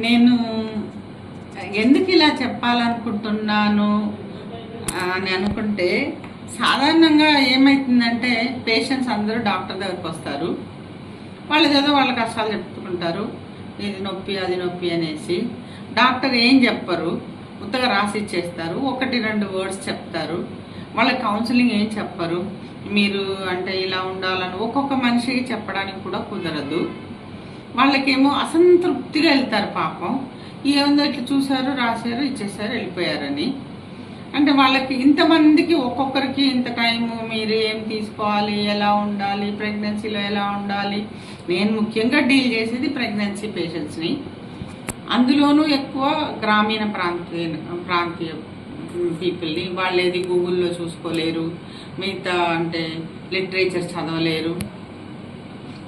నేను ఎందుకు ఇలా చెప్పాలనుకుంటున్నాను అని అనుకుంటే, సాధారణంగా ఏమవుతుందంటే పేషెంట్స్ అందరూ డాక్టర్ దగ్గరకు వస్తారు. ఏదో వాళ్ళ కష్టాలు చెప్పుకుంటారు, ఇది నొప్పి అది నొప్పి అనేసి. డాక్టర్ ఏం చెప్పరు, ఉత్తగా రాసి ఇచ్చేస్తారు, 1-2 వర్డ్స్ చెప్తారు. వాళ్ళ కౌన్సిలింగ్ ఏం చెప్పరు. మీరు అంటే ఇలా ఉండాలని ఒక్కొక్క మనిషికి చెప్పడానికి కూడా కుదరదు. వాళ్ళకేమో అసంతృప్తిగా వెళ్తారు పాపం. ఏముందో ఇట్లా చూశారు, రాశారు, ఇచ్చేసారు, వెళ్ళిపోయారని. అంటే వాళ్ళకి ఇంతమందికి ఒక్కొక్కరికి ఇంత టైము, మీరు ఏం తీసుకోవాలి, ఎలా ఉండాలి, ప్రెగ్నెన్సీలో ఎలా ఉండాలి. నేను ముఖ్యంగా డీల్ చేసేది ప్రెగ్నెన్సీ పేషెంట్స్ని. అందులోనూ ఎక్కువ గ్రామీణ ప్రాంతీయ పీపుల్ని. వాళ్ళు ఏది గూగుల్లో చూసుకోలేరు, మిగతా అంటే లిటరేచర్ చదవలేరు.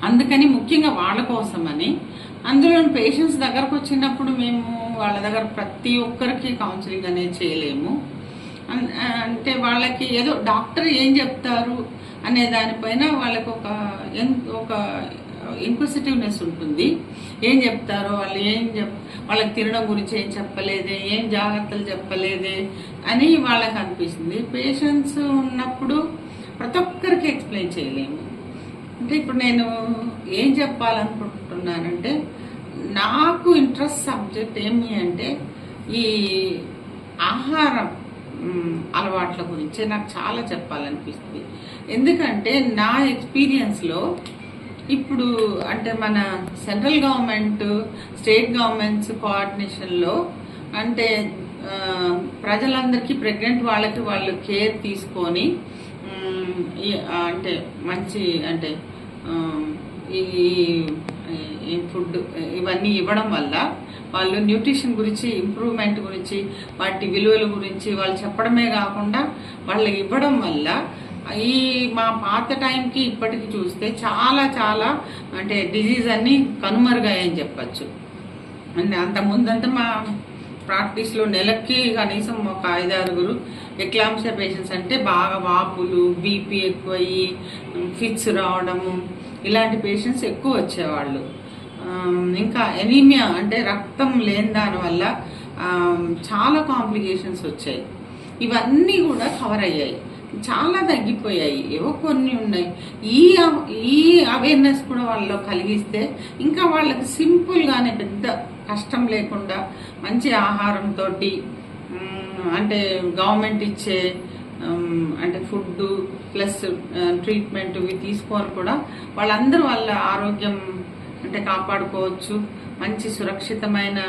అందుకని ముఖ్యంగా వాళ్ళ కోసమని, అందులో పేషెంట్స్ దగ్గరకు వచ్చినప్పుడు మేము వాళ్ళ దగ్గర ప్రతి ఒక్కరికి కౌన్సిలింగ్ అనేది చేయలేము. అంటే వాళ్ళకి ఏదో డాక్టర్ ఏం చెప్తారు అనే దానిపైన వాళ్ళకి ఒక ఇంక్విజిటివ్నెస్ ఉంటుంది. ఏం చెప్తారో వాళ్ళు వాళ్ళకి తినడం గురించి ఏం చెప్పలేదే, ఏం జాగ్రత్తలు చెప్పలేదే అని వాళ్ళకి అనిపిస్తుంది. పేషెంట్స్ ఉన్నప్పుడు ప్రతి ఒక్కరికి ఎక్స్ప్లెయిన్ చేయలేము. అంటే ఇప్పుడు నేను ఏం చెప్పాలనుకుంటున్నానంటే, నాకు ఇంట్రెస్ట్ సబ్జెక్ట్ ఏమి అంటే ఈ ఆహారం అలవాట్ల గురించి నాకు చాలా చెప్పాలనిపిస్తుంది. ఎందుకంటే నా ఎక్స్పీరియన్స్లో ఇప్పుడు అంటే మన సెంట్రల్ గవర్నమెంట్, స్టేట్ గవర్నమెంట్స్ కోఆర్డినేషన్లో అంటే ప్రజలందరికీ, ప్రెగ్నెంట్ వాళ్ళకి వాళ్ళు కేర్ తీసుకొని అంటే మంచి అంటే ఈ ఫుడ్ ఇవన్నీ ఇవ్వడం వల్ల వాళ్ళు న్యూట్రిషన్ గురించి, ఇంప్రూవ్మెంట్ గురించి, వాటి విలువల గురించి వాళ్ళు చెప్పడమే కాకుండా వాళ్ళు ఇవ్వడం వల్ల ఈ మా పాత టైంకి ఇప్పటికి చూస్తే చాలా చాలా అంటే డిజీజ్ అన్ని కనుమరుగాయని చెప్పచ్చు. అంటే అంతకుముందంతా మా ప్రాక్టీస్లో నెలకి కనీసం ఒక 5-6 ఎక్లాంప్సియా పేషెంట్స్, అంటే బాగా వాపులు, బీపీ ఎక్కువయ్యి ఫిట్స్ రావడము, ఇలాంటి పేషెంట్స్ ఎక్కువ వచ్చేవాళ్ళు. ఇంకా ఎనీమియా అంటే రక్తం లేని దానివల్ల చాలా కాంప్లికేషన్స్ వచ్చాయి. ఇవన్నీ కూడా కవర్ అయ్యాయి, చాలా తగ్గిపోయాయి. ఏవో కొన్ని ఉన్నాయి. ఈ అవేర్నెస్ కూడా వాళ్ళలో కలిగిస్తే ఇంకా వాళ్ళకి సింపుల్గానే పెద్ద కష్టం లేకుండా మంచి ఆహారంతో అంటే గవర్నమెంట్ ఇచ్చే అంటే ఫుడ్ ప్లస్ ట్రీట్మెంట్ ఇవి తీసుకొని కూడా వాళ్ళందరూ వాళ్ళ ఆరోగ్యం అంటే కాపాడుకోవచ్చు. మంచి సురక్షితమైన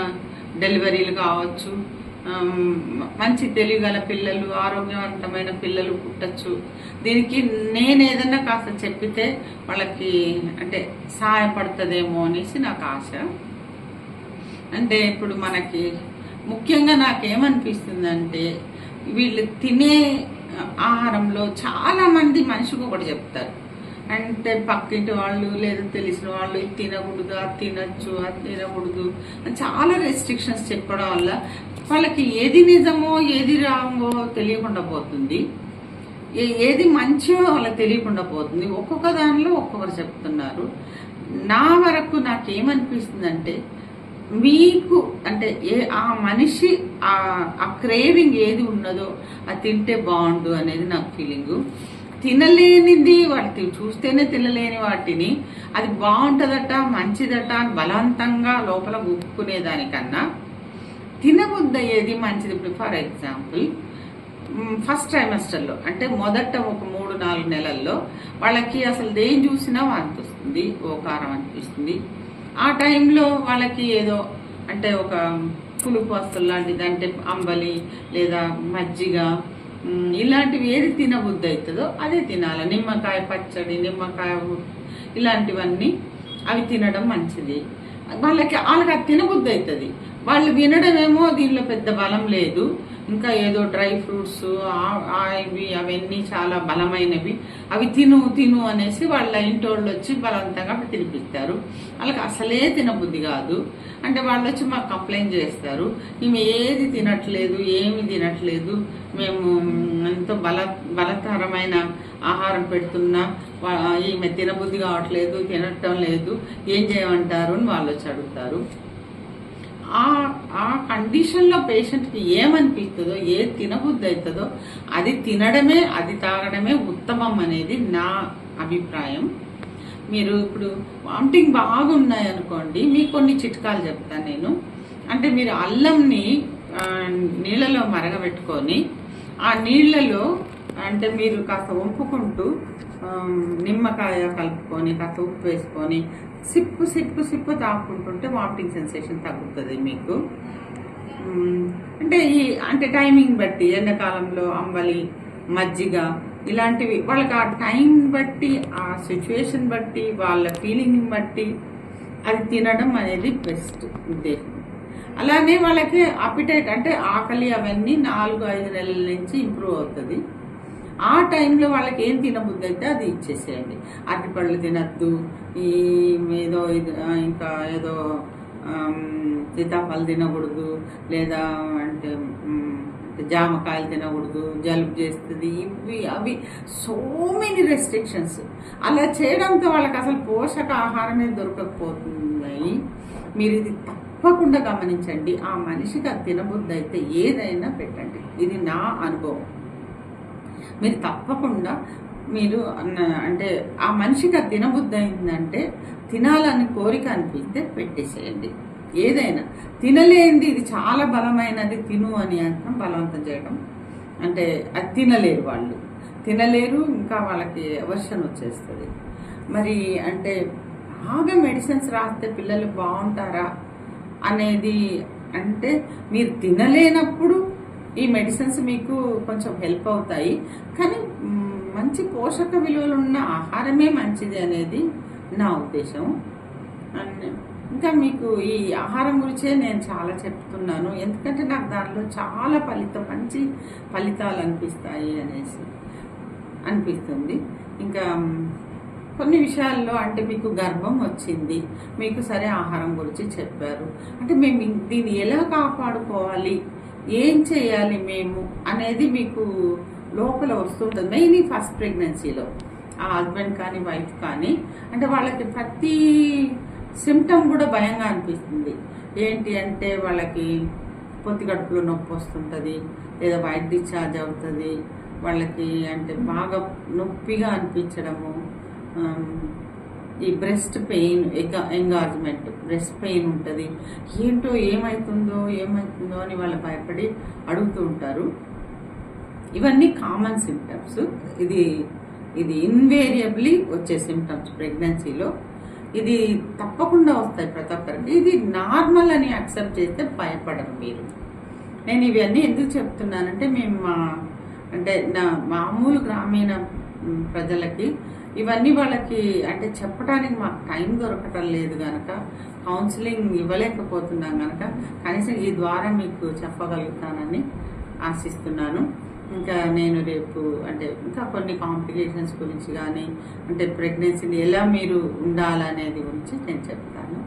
డెలివరీలు కావచ్చు, మంచి తెలివిగల పిల్లలు, ఆరోగ్యవంతమైన పిల్లలు పుట్టచ్చు. దీనికి నేను ఏదన్నా కాస్త చెప్పితే వాళ్ళకి అంటే సహాయపడుతుందేమో అనేసి నాకు ఆశ. అంటే ఇప్పుడు మనకి ముఖ్యంగా నాకేమనిపిస్తుందంటే, వీళ్ళు తినే ఆహారంలో చాలామంది మనిషికి ఒకటి చెప్తారు. అంటే పక్కింటి వాళ్ళు లేదా తెలిసిన వాళ్ళు ఇది తినకూడదు, అది తినచ్చు, అది తినకూడదు, చాలా రెస్ట్రిక్షన్స్ చెప్పడం వల్ల వాళ్ళకి ఏది నిజమో ఏది రాంగో తెలియకుండా పోతుంది, ఏది మంచిదో వాళ్ళకి తెలియకుండా పోతుంది. ఒక్కొక్క దానిలో ఒక్కొక్కరు చెప్తున్నారు. నా వరకు నాకేమనిపిస్తుందంటే, మీకు అంటే ఆ మనిషి ఆ క్రేవింగ్ ఏది ఉన్నదో అది తింటే బాగుండు అనేది నాకు ఫీలింగు. తినలేనిది వాటి చూస్తేనే తినలేని వాటిని అది బాగుంటుందట, మంచిదట అని బలవంతంగా లోపల గుప్పుకునేదానికన్నా తినబుద్ధి అయ్యేది మంచిది. ఇప్పుడు ఫర్ ఎగ్జాంపుల్ ఫస్ట్ ట్రైమెస్టర్లో అంటే మొదట ఒక 3-4 నెలల్లో వాళ్ళకి అసలు దేని చూసినా వాంతి వస్తుంది, ఓకారం అనిపిస్తుంది. ఆ టైంలో వాళ్ళకి ఏదో అంటే ఒక పులుపు వస్తువులు లాంటిది, అంటే అంబలి లేదా మజ్జిగ ఇలాంటివి ఏది తినబుద్ధి అవుతుందో అదే తినాలి. నిమ్మకాయ పచ్చడి, నిమ్మకాయ ఇలాంటివన్నీ అవి తినడం మంచిది. వాళ్ళకి అది తినబుద్ధి అవుతుంది. వాళ్ళు వినడమేమో దీనిలో పెద్ద బలం లేదు, ఇంకా ఏదో డ్రై ఫ్రూట్స్ ఇవి అవన్నీ చాలా బలమైనవి, అవి తిను అనేసి వాళ్ళ ఇంటోళ్ళు వచ్చి బలవంతంగా తినిపిస్తారు. వాళ్ళకి అసలే తినబుద్ధి కాదు. అంటే వాళ్ళు వచ్చి మాకు కంప్లైంట్ చేస్తారు, మేము ఏది తినట్లేదు, ఏమి తినట్లేదు, మేము ఎంతో బలతరమైన ఆహారం పెడుతున్నా ఈమె తినబుద్ధి కావట్లేదు, తినటం లేదు, ఏం చేయమంటారు అని వాళ్ళు వచ్చి అడుగుతారు. ఆ ఆ కండిషన్లో పేషెంట్కి ఏమనిపిస్తుందో, ఏది తినబుద్ధి అవుతుందో అది తినడమే, అది తాగడమే ఉత్తమం అనేది నా అభిప్రాయం. మీరు ఇప్పుడు వామిటింగ్ బాగున్నాయి అనుకోండి, మీకు కొన్ని చిట్కాలు చెప్తాను నేను. అంటే మీరు అల్లంని నీళ్ళలో మరగబెట్టుకొని ఆ నీళ్ళలో అంటే మీరు కాస్త వంపుకుంటూ నిమ్మకాయ కలుపుకొని కాస్త ఉప్పు వేసుకొని సిప్పు సిప్పు సిప్పు తాకుంటుంటే వామిటింగ్ సెన్సేషన్ తగ్గుతుంది మీకు. అంటే టైమింగ్ బట్టి ఎండాకాలంలో అంబలి, మజ్జిగ ఇలాంటివి వాళ్ళకి ఆ టైం బట్టి, ఆ సిచ్యువేషన్ బట్టి, వాళ్ళ ఫీలింగ్ బట్టి అది తినడం అనేది బెస్ట్ ఉద్దేశం. అలానే వాళ్ళకి అపిటైట్ అంటే ఆకలి అవన్నీ 4-5 నెలల నుంచి ఇంప్రూవ్ అవుతుంది. ఆ టైంలో వాళ్ళకి ఏం తినబుద్ధి అయితే అది ఇచ్చేసేయండి. అరటిపళ్ళు తినద్దు, ఈ ఏదో ఇంకా ఏదో సీతాఫలం తినకూడదు, లేదా అంటే జామకాయలు తినకూడదు, జలుబు చేస్తుంది, ఇవి అవి సో మెనీ రెస్ట్రిక్షన్స్. అలా చేయడంతో వాళ్ళకి అసలు పోషక ఆహారమే దొరకకపోతున్నాయి. మీరు ఇది తప్పకుండా గమనించండి. ఆ మనిషికి అది తినబుద్ధి అయితే ఏదైనా పెట్టండి. ఇది నా అనుభవం. మీరు తప్పకుండా మీరు అంటే ఆ మనిషికి అది తినబుద్ధి అయిందంటే, తినాలని కోరిక అనిపిస్తే పెట్టేసేయండి. ఏదైనా తినలేంది, ఇది చాలా బలమైనది తిను అని అంటాం, బలవంతం చేయడం అంటే అది తినలేరు, వాళ్ళు తినలేరు, ఇంకా వాళ్ళకి అవర్షన్ వచ్చేస్తుంది. మరి అంటే బాగా మెడిసిన్స్ రాస్తే పిల్లలు బాగుంటారా అనేది అంటే మీరు తినలేనప్పుడు ఈ మెడిసిన్స్ మీకు కొంచెం హెల్ప్ అవుతాయి, కానీ మంచి పోషక విలువలు ఉన్న ఆహారమే మంచిది అనేది నా ఉద్దేశం. ఇంకా మీకు ఈ ఆహారం గురించే నేను చాలా చెప్తున్నాను, ఎందుకంటే నాకు దానిలో చాలా మంచి ఫలితాలు అనిపిస్తాయి అనేసి అనిపిస్తుంది. ఇంకా కొన్ని విషయాల్లో అంటే మీకు గర్భం వచ్చింది, మీకు సరే ఆహారం గురించి చెప్పారు, అంటే మేము దీన్ని ఎలా కాపాడుకోవాలి, ఏం చేయాలి మేము అనేది మీకు లోపల వస్తుంటుంది. మెయిన్ ఫస్ట్ ప్రెగ్నెన్సీలో ఆ హస్బెండ్ కానీ వైఫ్ కానీ అంటే వాళ్ళకి ప్రతి సిమ్టమ్ కూడా భయంగా అనిపిస్తుంది. ఏంటి అంటే వాళ్ళకి పొత్తి కడుపులో నొప్పి వస్తుంటుంది, లేదా వైట్ డిశ్చార్జ్ అవుతుంది, వాళ్ళకి అంటే బాగా నొప్పిగా అనిపించడము, ఈ breast pain, engorgement breast pain ఉంటుంది. ఏంటో ఏమవుతుందో అని వాళ్ళు భయపడి అడుగుతూ ఉంటారు. ఇవన్నీ కామన్ సిమ్టమ్స్. ఇది ఇన్వేరియబుల్లీ వచ్చే సిమ్టమ్స్ ప్రెగ్నెన్సీలో. ఇది తప్పకుండా వస్తాయి ప్రతి ఒక్కరికి. ఇది నార్మల్ అని యాక్సెప్ట్ చేస్తే భయపడరు మీరు. నేను ఇవన్నీ ఎందుకు చెప్తున్నానంటే మేము అంటే నా మామూలు గ్రామీణ ప్రజలకి ఇవన్నీ వాళ్ళకి అంటే చెప్పడానికి మాకు టైం దొరకటం లేదు కనుక, కౌన్సిలింగ్ ఇవ్వలేకపోతున్నాం కనుక కనీసం ఈ ద్వారా మీకు చెప్పగలుగుతానని ఆశిస్తున్నాను. ఇంకా నేను రేపు అంటే ఇంకా కొన్ని కాంప్లికేషన్స్ గురించి కానీ అంటే ప్రెగ్నెన్సీని ఎలా మీరు ఉండాలనేది గురించి నేను చెప్తాను.